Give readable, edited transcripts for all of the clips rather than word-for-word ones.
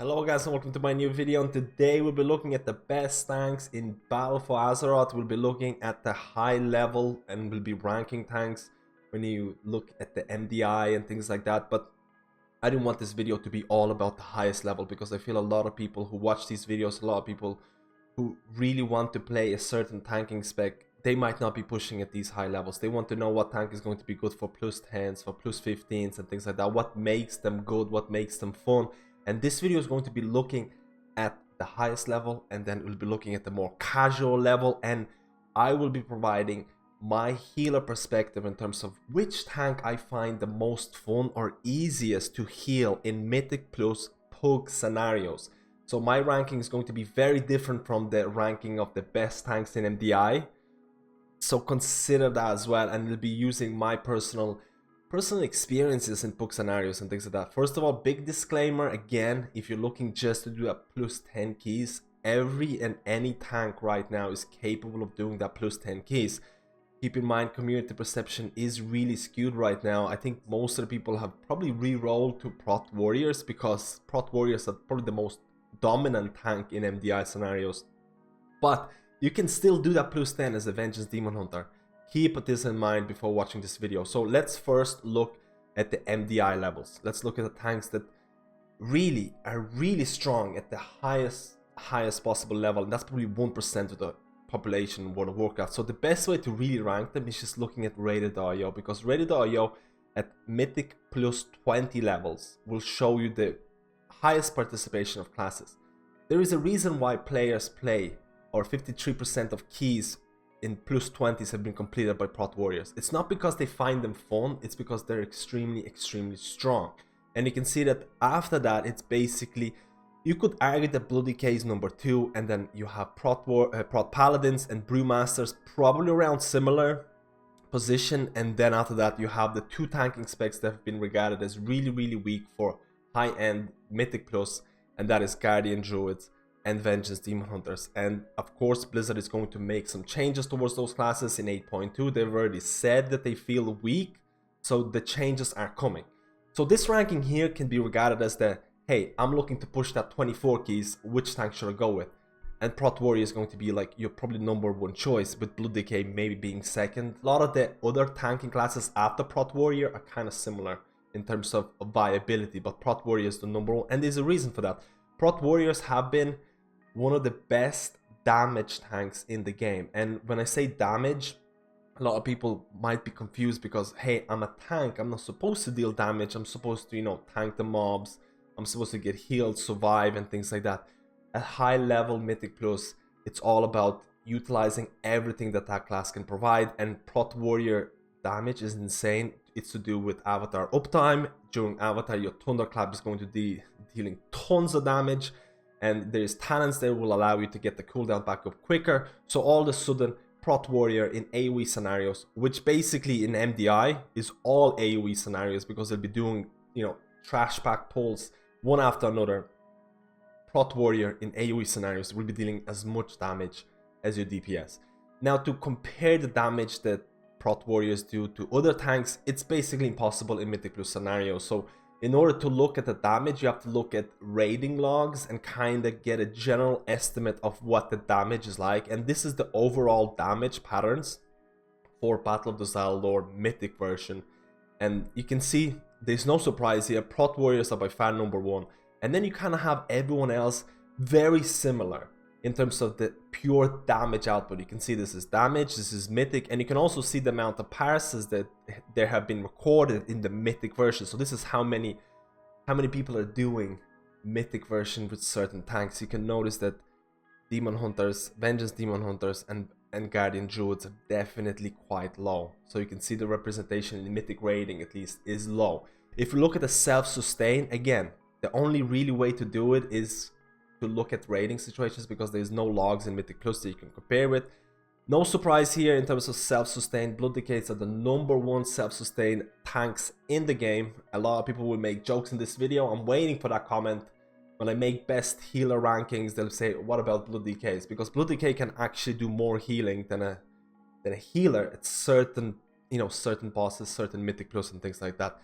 Hello guys and welcome to my new video, and today we'll be looking at the best tanks in Battle for Azeroth. We'll be looking at the high level and we'll be ranking tanks when you look at the MDI and things like that. But I didn't want this video to be all about the highest level, because I feel a lot of people who watch these videos, a lot of people who really want to play a certain tanking spec, they might not be pushing at these high levels. They want to know what tank is going to be good for plus 10s, for plus 15s and things like that. What makes them good, what makes them fun. And this video is going to be looking at the highest level, and then we'll be looking at the more casual level, and I will be providing my healer perspective in terms of which tank I find the most fun or easiest to heal in Mythic plus Pug scenarios. So my ranking is going to be very different from the ranking of the best tanks in MDI. So consider that as well, and we'll be using my personal experiences in Pug scenarios and things like that. First of all, big disclaimer again, if you're looking just to do a plus 10 keys, every and any tank right now is capable of doing that plus 10 keys. Keep in mind, community perception is really skewed right now. I think most of the people have probably re-rolled to Prot Warriors, because Prot Warriors are probably the most dominant tank in MDI scenarios. But you can still do that plus 10 as a Vengeance Demon Hunter. Keep this in mind before watching this video. So let's first look at the MDI levels. Let's look at the tanks that really are really strong at the highest possible level, and that's probably 1% of the population in World of Warcraft. So the best way to really rank them is just looking at rated.io, because rated.io at Mythic plus 20 levels will show you the highest participation of classes. There is a reason why players play, or 53% of keys in plus 20s have been completed by Prot Warriors. It's not because they find them fun, it's because they're extremely strong. And you can see that after that, it's basically, you could argue that Bloody K is number 2, and then you have Prot Paladins and Brewmasters probably around similar position, and then after that you have the two tanking specs that have been regarded as really weak for high-end Mythic Plus, and that is Guardian Druids and Vengeance Demon Hunters. And of course Blizzard is going to make some changes towards those classes in 8.2. They've already said that they feel weak, so the changes are coming. So this ranking here can be regarded as the, hey, I'm looking to push that 24 keys, which tank should I go with? And Prot Warrior is going to be like your probably number one choice, with Blood Decay maybe being second. A lot of the other tanking classes after Prot Warrior are kind of similar in terms of viability, but Prot Warrior is the number one, and there's a reason for that. Prot Warriors have been one of the best damage tanks in the game. And when I say damage, a lot of people might be confused, because hey, I'm a tank, I'm not supposed to deal damage, I'm supposed to, you know, tank the mobs, I'm supposed to get healed, survive and things like that. At high level Mythic Plus, it's all about utilizing everything that that class can provide, and Prot Warrior damage is insane. It's to do with avatar uptime. During avatar, your Thunderclap is going to be dealing tons of damage, and there's talents that will allow you to get the cooldown back up quicker. So all of a sudden, Prot Warrior in AoE scenarios, which basically in MDI is all AoE scenarios, because they'll be doing, you know, trash pack pulls one after another. Prot Warrior in AoE scenarios will be dealing as much damage as your DPS. Now, to compare the damage that Prot Warriors do to other tanks, it's basically impossible in Mythic Plus scenarios. So in order to look at the damage, you have to look at raiding logs and kind of get a general estimate of what the damage is like. And this is the overall damage patterns for Battle of the Zaldor Mythic version. And you can see there's no surprise here. Prot Warriors are by far number one. And then you kind of have everyone else very similar in terms of the pure damage output. You can see this is damage, this is Mythic, and you can also see the amount of parses that there have been recorded in the Mythic version. So this is how many people are doing Mythic version with certain tanks. You can notice that Demon Hunters, Vengeance Demon Hunters and Guardian Druids are definitely quite low. So you can see the representation in the Mythic rating at least is low. If you look at the self-sustain, again, the only really way to do it is to look at rating situations, because there's no logs in Mythic Plus that you can compare with. No surprise here in terms of self-sustained. Blood Decays are the number one self-sustained tanks in the game. A lot of people will make jokes in this video. I'm waiting for that comment. When I make best healer rankings, they'll say, what about Blood Decays? Because Blood Decay can actually do more healing than a healer at certain, you know, certain bosses, certain Mythic Plus and things like that.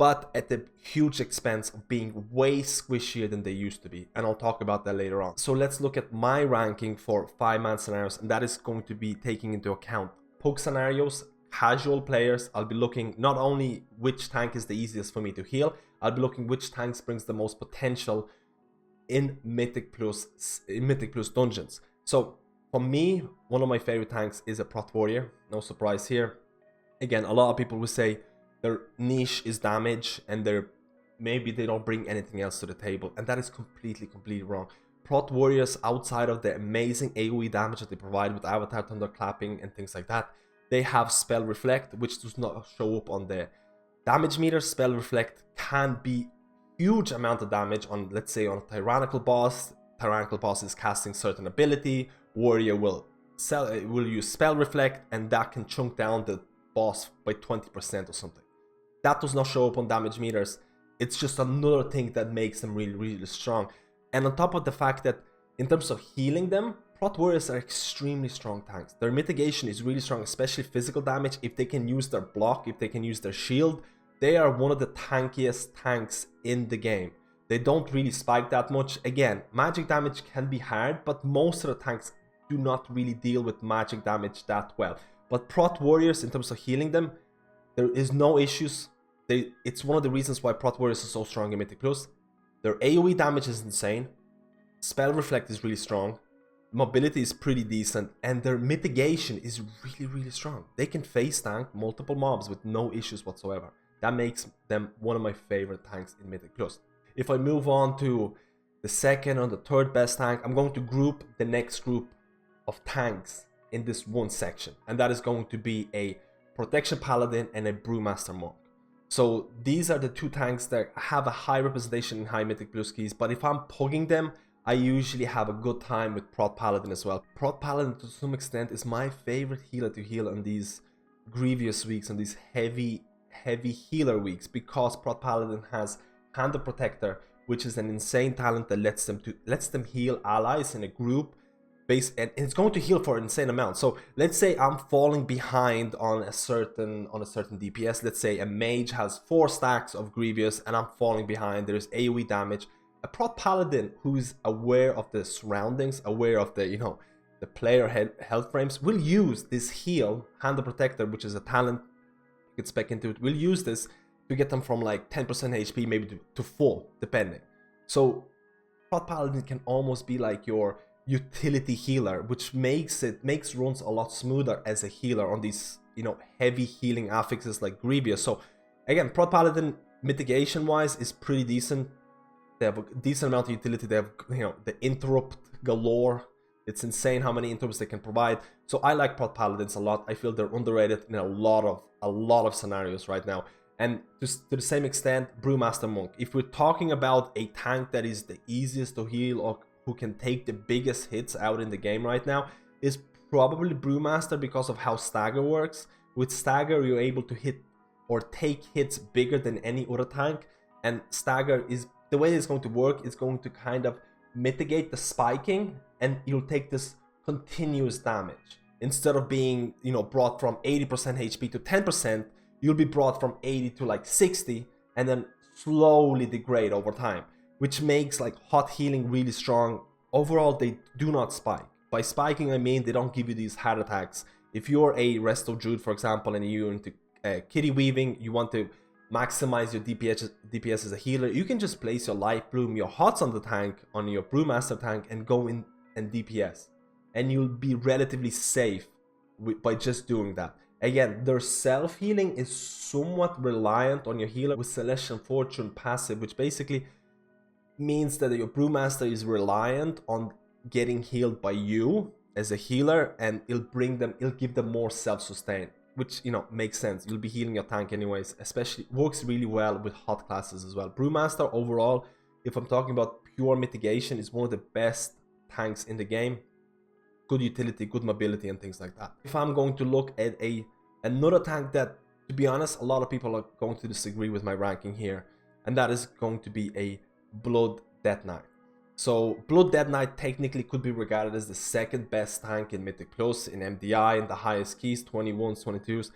but at the huge expense of being way squishier than they used to be. And I'll talk about that later on. So let's look at my ranking for 5-man scenarios, and that is going to be taking into account poke scenarios, casual players. I'll be looking not only which tank is the easiest for me to heal, I'll be looking which tanks brings the most potential in Mythic Plus dungeons. So for me, one of my favorite tanks is a Prot Warrior. No surprise here. Again, a lot of people will say their niche is damage and maybe they don't bring anything else to the table, and that is completely wrong. Prot Warriors, outside of the amazing AoE damage that they provide with Avatar Thunderclapping and things like that, they have Spell Reflect, which does not show up on the damage meter. Spell Reflect can be huge amount of damage on, let's say, on a Tyrannical boss. Tyrannical boss is casting certain ability, Warrior will use Spell Reflect, and that can chunk down the boss by 20% or something. That does not show up on damage meters. It's just another thing that makes them really strong. And on top of the fact that in terms of healing them, Prot Warriors are extremely strong tanks. Their mitigation is really strong, especially physical damage. If they can use their block, if they can use their shield, they are one of the tankiest tanks in the game. They don't really spike that much. Again, magic damage can be hard, but most of the tanks do not really deal with magic damage that well. But Prot Warriors, in terms of healing them, there is no issues. It's one of the reasons why Prot Warriors are so strong in Mythic Plus. Their AoE damage is insane. Spell Reflect is really strong. Mobility is pretty decent. And their mitigation is really strong. They can face tank multiple mobs with no issues whatsoever. That makes them one of my favorite tanks in Mythic Plus. If I move on to the second or the third best tank, I'm going to group the next group of tanks in this one section. And that is going to be a Protection Paladin and a Brewmaster Monk. So these are the two tanks that have a high representation in high Mythic Plus keys, but if I'm pugging them, I usually have a good time with Prot Paladin as well. Prot Paladin to some extent is my favorite healer to heal on these grievous weeks, on these heavy healer weeks, because Prot Paladin has Hand of Protector, which is an insane talent that lets them heal allies in a group. And it's going to heal for an insane amount. So let's say I'm falling behind on a certain DPS. Let's say a mage has 4 stacks of Grievous and I'm falling behind. There's AoE damage. A Prot Paladin who's aware of the surroundings, aware of the the player health frames, will use this heal, Hand of Protector, which is a talent you can spec into it, will use this to get them from like 10% HP maybe to full, depending. So Prot Paladin can almost be like your utility healer, which makes runs a lot smoother as a healer on these heavy healing affixes like Grievous. So again, Prot Paladin mitigation wise is pretty decent. They have a decent amount of utility. They have the interrupt galore. It's insane how many interrupts they can provide. So I like Prot Paladins a lot. I feel they're underrated in a lot of scenarios right now. And to the same extent, Brewmaster Monk. If we're talking about a tank that is the easiest to heal or who can take the biggest hits out in the game right now, is probably Brewmaster, because of how Stagger works. With Stagger, you're able to hit or take hits bigger than any other tank, and Stagger is the way it's going to work. It's going to kind of mitigate the spiking, and you'll take this continuous damage. Instead of being brought from 80% HP to 10%, you'll be brought from 80 to like 60 and then slowly degrade over time, which makes like hot healing really strong. Overall, they do not spike. By spiking, I mean they don't give you these heart attacks. If you're a Resto Druid, for example, and you're into kitty weaving, you want to maximize your DPS as a healer, you can just place your Life Bloom, your Hots on the tank, on your Brewmaster tank, and go in and DPS. And you'll be relatively safe by just doing that. Again, their self-healing is somewhat reliant on your healer with Celestial Fortune passive, which basically means that your Brewmaster is reliant on getting healed by you as a healer, and it'll give them more self-sustain, which makes sense. You'll be healing your tank anyways. Especially works really well with hot classes as well. Brewmaster overall, if I'm talking about pure mitigation, is one of the best tanks in the game. Good utility, good mobility, and things like that. If I'm going to look at another tank that, to be honest, a lot of people are going to disagree with my ranking here, and that is going to be a Blood Death Knight. So Blood Death Knight technically could be regarded as the second best tank in Mythic Plus, in MDI, in the highest keys, 21s, 22s.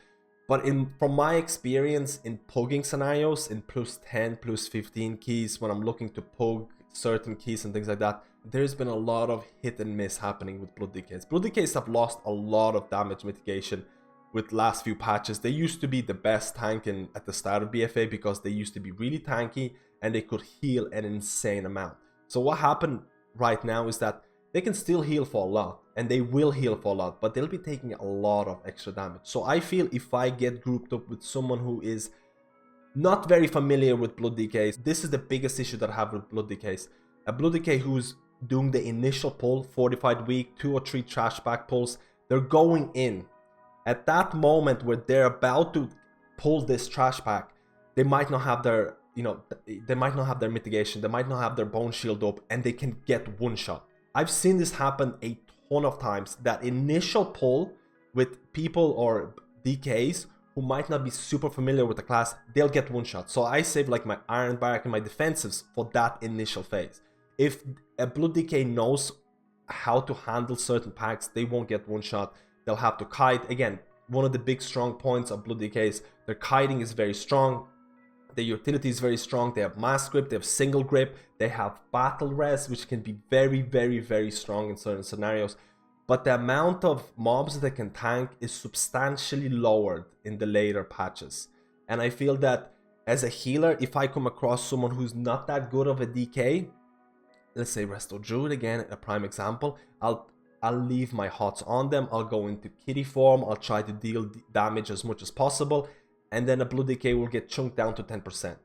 But from my experience in pugging scenarios, in plus 10, plus 15 keys, when I'm looking to pug certain keys and things like that, there's been a lot of hit and miss happening with Blood Decays. Blood Decays have lost a lot of damage mitigation with last few patches. They used to be the best tank at the start of BFA because they used to be really tanky and they could heal an insane amount. So what happened right now is that they can still heal for a lot, and they will heal for a lot, but they'll be taking a lot of extra damage. So I feel if I get grouped up with someone who is not very familiar with Blood Decays, this is the biggest issue that I have with Blood Decays. A Blood Decay who's doing the initial pull, Fortified Weak, 2 or 3 trash back pulls, they're going in. At that moment where they're about to pull this trash pack, they might not have their, they might not have their mitigation, they might not have their bone shield up, and they can get one shot. I've seen this happen a ton of times, that initial pull with people or DKs who might not be super familiar with the class, they'll get one shot. So I save like my Iron Barrack and my defensives for that initial phase. If a Blood Decay knows how to handle certain packs, they won't get one shot. They'll have to kite. Again, one of the big strong points of Blood Decays, their kiting is very strong. Their utility is very strong. They have mass grip, they have single grip, they have battle res, which can be very, very, very strong in certain scenarios. But the amount of mobs that they can tank is substantially lowered in the later patches. And I feel that as a healer, if I come across someone who's not that good of a DK, let's say Resto Druid again, a prime example, I'll leave my HOTS on them, I'll go into kitty form, I'll try to deal damage as much as possible, and then a Blood Decay will get chunked down to 10%.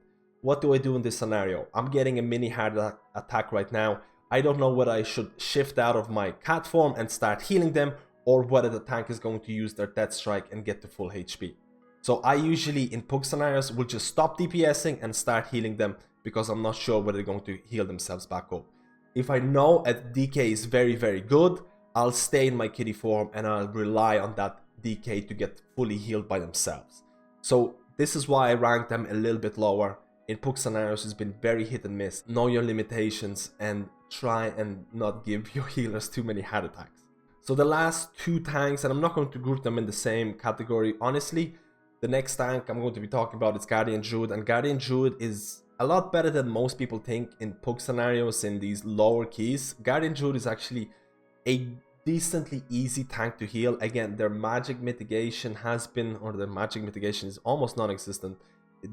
What do I do in this scenario? I'm getting a mini hard attack right now. I don't know whether I should shift out of my cat form and start healing them, or whether the tank is going to use their Death Strike and get to full HP. So I usually, in pug scenarios, will just stop DPSing and start healing them, because I'm not sure whether they're going to heal themselves back up. If I know a DK is very, very good, I'll stay in my kitty form and I'll rely on that DK to get fully healed by themselves. So this is why I rank them a little bit lower. In pug scenarios, it's been very hit and miss. Know your limitations and try and not give your healers too many heart attacks. So the last two tanks, and I'm not going to group them in the same category, honestly. The next tank I'm going to be talking about is Guardian Druid, and Guardian Druid is a lot better than most people think in pug scenarios in these lower keys. Guardian Druid is actually a decently easy tank to heal. Again, their magic mitigation has been, or their magic mitigation is almost non-existent.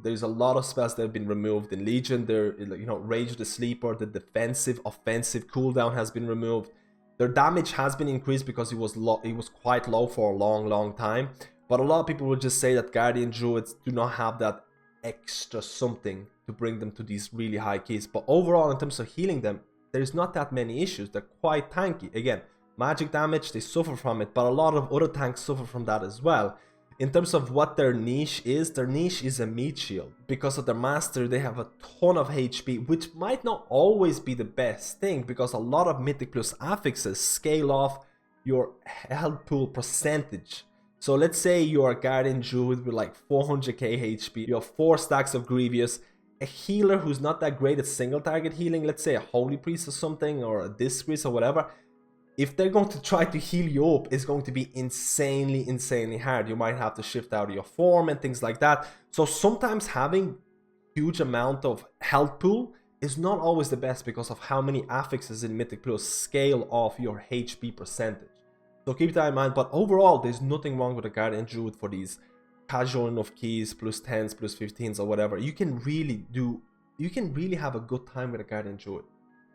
There's a lot of spells that have been removed in Legion. Their, Rage the Sleeper, the defensive, offensive cooldown has been removed. Their damage has been increased because it was quite low for a long time. But a lot of people will just say that Guardian Druids do not have that extra something to bring them to these really high keys. But overall, in terms of healing them, there's not that many issues. They're quite tanky. Again, magic damage, they suffer from it, but a lot of other tanks suffer from that as well. In terms of what their niche is a meat shield. Because of their master, they have a ton of HP, which might not always be the best thing, because a lot of Mythic plus affixes scale off your health pool percentage. So let's say you're a Guardian Druid with like 400k HP, you have 4 stacks of Grievous, a healer who's not that great at single target healing, let's say a Holy Priest or something, or a Disgrace or whatever, if they're going to try to heal you up, it's going to be insanely hard. You might have to shift out of your form and things like that. So sometimes having huge amount of health pool is not always the best, because of how many affixes in Mythic Plus scale off your HP percentage. So keep that in mind. But overall, there's nothing wrong with a Guardian Druid for these casual enough keys, plus 10s, plus 15s or whatever. You can really have a good time with a Guardian Druid.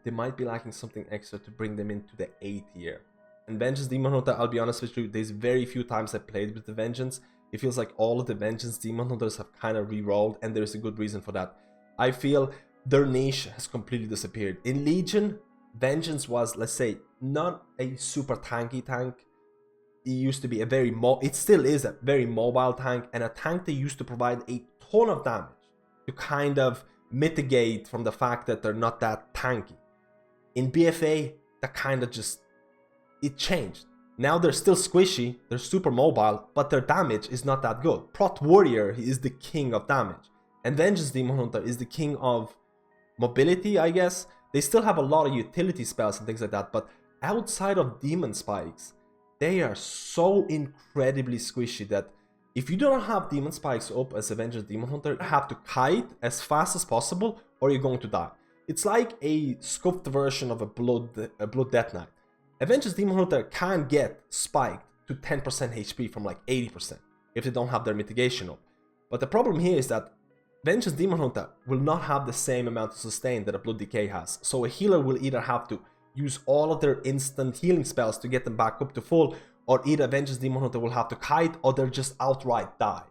They might be lacking something extra to bring them into the A tier. And Vengeance Demon Hunter, I'll be honest with you, there's very few times I played with the Vengeance. It feels like all of the Vengeance Demon Hunters have kind of re-rolled, and there's a good reason for that. I feel their niche has completely disappeared. In Legion, Vengeance was, let's say, not a super tanky tank. It used to be a very, it still is a very mobile tank, and a tank that used to provide a ton of damage to kind of mitigate from the fact that they're not that tanky. In BFA, that kind of just, it changed. Now they're still squishy, they're super mobile, but their damage is not that good. Prot Warrior is the king of damage, and Vengeance Demon Hunter is the king of mobility, I guess. They still have a lot of utility spells and things like that, but outside of Demon Spikes, they are so incredibly squishy that If you don't have demon spikes up as Avengers Demon Hunter, you have to kite as fast as possible or you're going to die. It's like a scuffed version of a Blood Death Knight. Avengers Demon Hunter can get spiked to 10% HP from like 80% if they don't have their mitigation up. But the problem here is that Avengers Demon Hunter will not have the same amount of sustain that a Blood Decay has. So a healer will either have to use all of their instant healing spells to get them back up to full, or either Avengers Demon Hunter will have to kite, or they'll just outright die.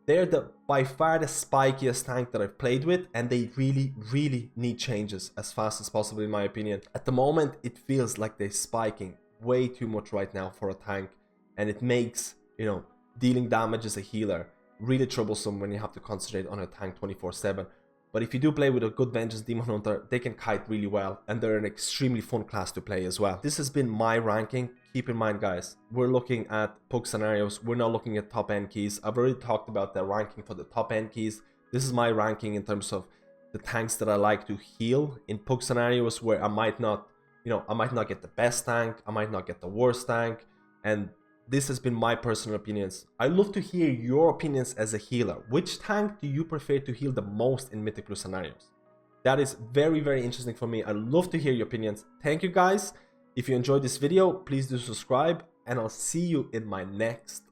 They're by far the spikiest tank that I've played with, and they really need changes as fast as possible in my opinion. At the moment, it feels like they're spiking way too much right now for a tank, and it makes, you know, dealing damage as a healer really troublesome when you have to concentrate on a tank 24/7. But if you do play with a good Avengers Demon Hunter, they can kite really well, and they're an extremely fun class to play as well. This has been my ranking. Keep in mind, guys, we're looking at puck scenarios. We're not looking at top end keys. I've already talked about the ranking for the top end keys. This is my ranking in terms of the tanks that I like to heal in puck scenarios where I might not, you know, I might not get the best tank, I might not get the worst tank, and this has been my personal opinions. I'd love to hear your opinions as a healer. Which tank do you prefer to heal the most in Mythic Plus scenarios? That is very interesting for me. I'd love to hear your opinions. Thank you guys. If you enjoyed this video, please do subscribe, and I'll see you in my next